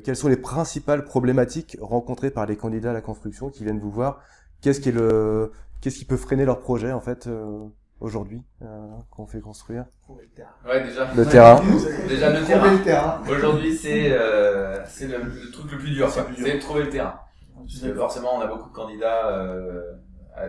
quelles sont les principales problématiques rencontrées par les candidats à la construction qui viennent vous voir? Qu'est-ce qui peut freiner leur projet en fait aujourd'hui qu'on fait construire? Trouver le terrain. Ouais, déjà. Le terrain. Déjà, le Trouver le terrain. Aujourd'hui, c'est le truc le plus dur, quoi. C'est de trouver le terrain. Parce que forcément, on a beaucoup de candidats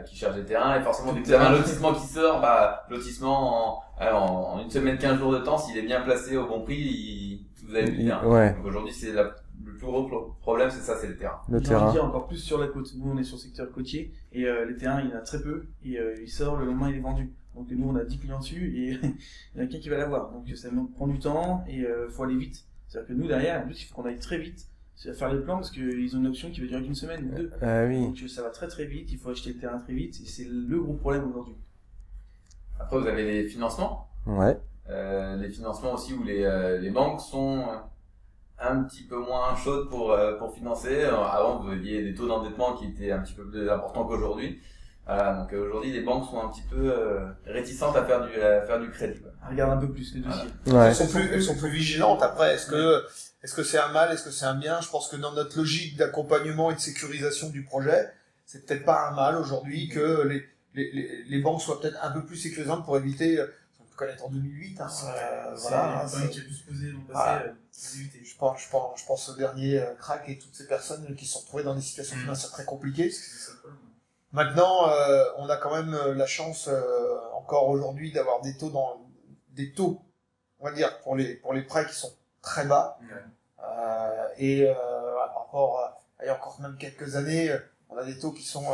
qui cherchent des terrains, et forcément, dès que vous avez un lotissement qui sort, lotissement en une semaine, 15 jours de temps, s'il est bien placé au bon prix, vous avez du terrain. Ouais. Donc aujourd'hui, le plus gros problème, c'est ça, c'est le terrain. Le J'ai envie de terrain. dire encore plus sur la côte. Nous, on est sur le secteur côtier et les terrains, il y en a très peu et il sort, le lendemain, il est vendu. Donc nous, on a 10 clients dessus et il y en a qu'un qui va l'avoir. Donc ça prend du temps et faut aller vite. C'est-à-dire que nous, derrière, en plus, il faut qu'on aille très vite. C'est à faire les plans parce qu'ils ont une option qui va durer qu'une semaine ou deux. Oui. Donc ça va très très vite, il faut acheter le terrain très vite et c'est le gros problème aujourd'hui. Après, vous avez les financements. Ouais. Les financements aussi où les banques sont un petit peu moins chaudes pour financer. Avant, vous aviez des taux d'endettement qui étaient un petit peu plus importants qu'aujourd'hui. Voilà, donc aujourd'hui, les banques sont un petit peu réticentes à faire du crédit, quoi. Regarde un peu plus les dossiers. Ouais. Elles sont plus vigilantes. Après, est-ce que c'est un mal, est-ce que c'est un bien? Je pense que dans notre logique d'accompagnement et de sécurisation du projet, c'est peut-être pas un mal aujourd'hui que les banques soient peut-être un peu plus sécurisantes pour éviter, on peut connaître en 2008, voilà. Qui a pu se poser dans le Voilà. passé. Je pense au dernier crack et toutes ces personnes qui se sont retrouvées dans des situations financières très compliquées. Maintenant, on a quand même la chance encore aujourd'hui d'avoir des taux, on va dire, pour les prêts qui sont très bas. Ouais. Par rapport à il y a encore même quelques années, on a des taux qui sont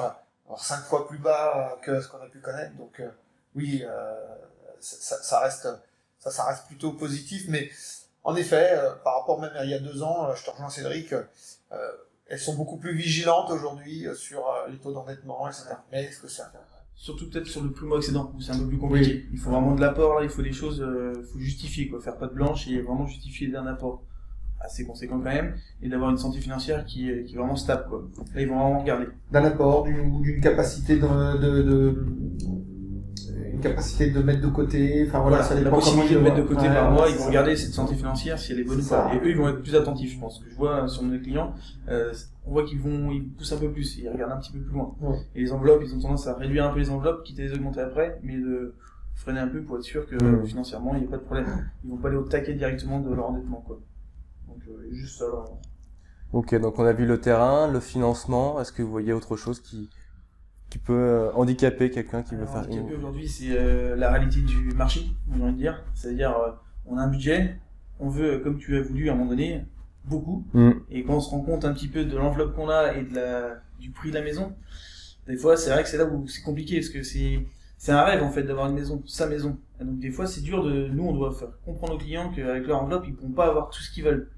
5 fois plus bas que ce qu'on a pu connaître. Donc oui, ça reste plutôt positif. Mais en effet, par rapport même à il y a 2 ans, je te rejoins Cédric, elles sont beaucoup plus vigilantes aujourd'hui sur les taux d'endettement, etc. Mais est-ce que ça Surtout peut-être sur le primo-accédant, où c'est un peu plus compliqué. Oui. Il faut vraiment de l'apport, là, il faut des choses, faut justifier, quoi. Faire pas de blanche et vraiment justifier d'un apport assez conséquent quand même, et d'avoir une santé financière qui est vraiment stable, quoi. Là, ils vont vraiment regarder. D'un apport, d'une capacité une capacité de mettre de côté, enfin voilà, ça dépend. La possibilité de mettre de côté par mois, ils vont ça. regarder cette santé financière, si elle est bonne ou pas. Et eux, ils vont être plus attentifs, je pense. Que je vois sur nos clients, on voit qu'ils poussent un peu plus, ils regardent un petit peu plus loin. Ouais. Et les enveloppes, ils ont tendance à réduire un peu les enveloppes, quitte à les augmenter après, mais de freiner un peu pour être sûr que financièrement, il n'y a pas de problème. Ils vont pas aller au taquet directement de leur endettement, quoi. Donc, juste ça, là. Ok, donc on a vu le terrain, le financement. Est-ce que vous voyez autre chose qui peut handicaper quelqu'un qui veut faire handicaper aujourd'hui, c'est la réalité du marché, j'ai envie de dire. C'est-à-dire, on a un budget, on veut, comme tu as voulu à un moment donné, beaucoup. Et quand on se rend compte un petit peu de l'enveloppe qu'on a et du prix de la maison, des fois, c'est vrai que c'est là où c'est compliqué, parce que c'est un rêve, en fait, d'avoir une maison, sa maison. Et donc, des fois, c'est dur nous, on doit faire comprendre aux clients qu'avec leur enveloppe, ils ne pourront pas avoir tout ce qu'ils veulent.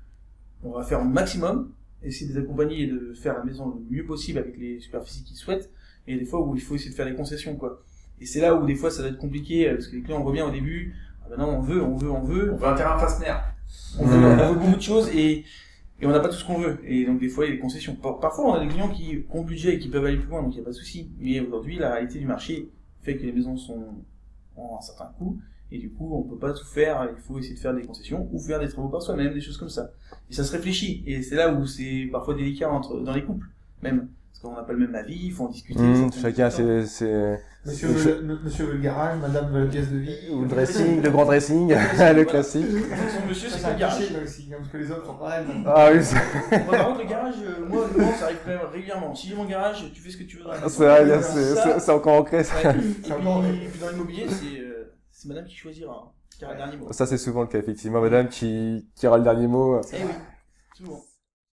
On va faire au maximum, essayer de les accompagner et de faire la maison le mieux possible avec les superficies qu'ils souhaitent. Et des fois où il faut essayer de faire des concessions, quoi. Et c'est là où des fois ça va être compliqué, parce que les clients, on revient au début, ah ben non, on veut. On veut un terrain face mer. On veut beaucoup de choses et on n'a pas tout ce qu'on veut. Et donc des fois il y a des concessions. Parfois on a des clients qui ont le budget et qui peuvent aller plus loin, donc il n'y a pas de souci. Mais aujourd'hui, la réalité du marché fait que les maisons ont un certain coût, et du coup on peut pas tout faire, il faut essayer de faire des concessions, ou faire des travaux par soi-même, des choses comme ça. Et ça se réfléchit, et c'est là où c'est parfois délicat dans les couples, même. Parce qu'on n'a pas le même avis, il faut en discuter. Chacun c'est Monsieur veut le garage, madame veut la pièce de vie. Ou le dressing, le grand dressing, le classique. Son monsieur, c'est le garage. Parce que les autres sont pareils. Ah oui, moi, par contre, le garage, moi, le ça arrive quand même régulièrement. Si j'ai mon garage, tu fais ce que tu veux dans la maison. C'est encore ancré, ça. Ouais. Et puis dans l'immobilier, c'est madame qui choisira, qui aura le dernier mot. Ça, c'est souvent le cas, effectivement. Madame qui aura le dernier mot. Eh oui, souvent.